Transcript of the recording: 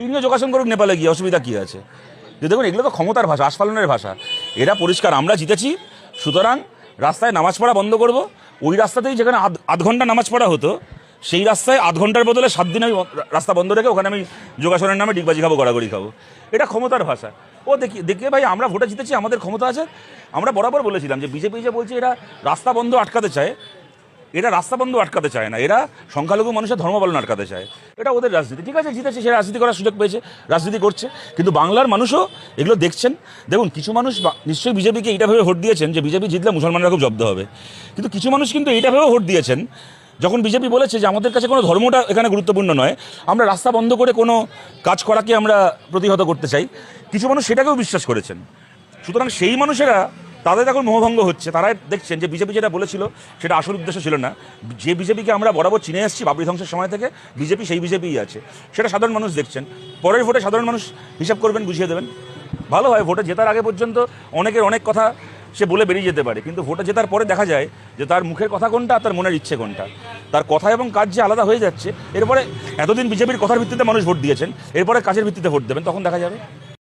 তিনিও যোগাসন করুক নেপালে গিয়ে, অসুবিধা কী আছে? যে দেখুন, এগুলো তো ক্ষমতার ভাষা, আস্ফালনের ভাষা। এরা পরিষ্কার আমরা জিতেছি, সুতরাং রাস্তায় নামাজ পড়া বন্ধ করব। ওই রাস্তাতেই যেখানে আধ ঘন্টা নামাজ পড়া হতো, সেই রাস্তায় আধ ঘন্টার বদলে 7 দিন আমি রাস্তা বন্ধ রেখে ওখানে আমি যোগাসনের নামে ডিগবাজি খাবো, গড়াগড়ি খাবো। এটা ক্ষমতার ভাষা। ও দেখি ভাই, আমরা ভোটে জিতেছি, আমাদের ক্ষমতা আছে। আমরা বরাবর বলেছিলাম যে বিজেপি যে বলছে এরা রাস্তা বন্ধ আটকাতে চায়, এরা রাস্তা বন্ধ আটকাতে চায় না, এরা সংখ্যালঘু মানুষের ধর্ম পালন আটকাতে চায়। এটা ওদের রাজনীতি। ঠিক আছে, জিতেছে, সে রাজনীতি করার সুযোগ পেয়েছে, রাজনীতি করছে। কিন্তু বাংলার মানুষও এগুলো দেখছেন। দেখুন, কিছু মানুষ নিশ্চয়ই বিজেপিকে এইটা ভেবে ভোট দিয়েছেন যে বিজেপি জিতলে মুসলমানরা খুব জব্দ হবে। কিন্তু কিছু মানুষ কিন্তু এইটা ভেবে ভোট দিয়েছেন, যখন বিজেপি বলেছে যে আমাদের কাছে কোনো ধর্মটা এখানে গুরুত্বপূর্ণ নয়, আমরা রাস্তা বন্ধ করে কোনো কাজ করাকে আমরা প্রতিহত করতে চাই, কিছু মানুষ সেটাকেও বিশ্বাস করেছেন। সুতরাং সেই মানুষেরা, তাদের এখন মোহভঙ্গ হচ্ছে। তারা দেখছেন যে বিজেপি যেটা বলেছিল সেটা আসল উদ্দেশ্য ছিল না। যে বিজেপিকে আমরা বরাবর চিনে এসেছি বাবরি ধ্বংসের সময় থেকে, বিজেপি সেই বিজেপিই আছে, সেটা সাধারণ মানুষ দেখছেন। পরের ভোটে সাধারণ মানুষ হিসাব করবেন, বুঝিয়ে দেবেন। ভালো হয়, ভোটে জেতার আগে পর্যন্ত অনেকের অনেক কথা সে বলে বেরিয়ে যেতে পারে, কিন্তু ভোটে জেতার পরে দেখা যায় যে তার মুখের কথা কোনটা, তার মনের ইচ্ছে কোনটা, তার কথা এবং কাজ যে আলাদা হয়ে যাচ্ছে। এরপরে এতদিন বিজেপির কথার ভিত্তিতে মানুষ ভোট দিয়েছেন, এরপরে কাজের ভিত্তিতে ভোট দেবেন, তখন দেখা যাবে।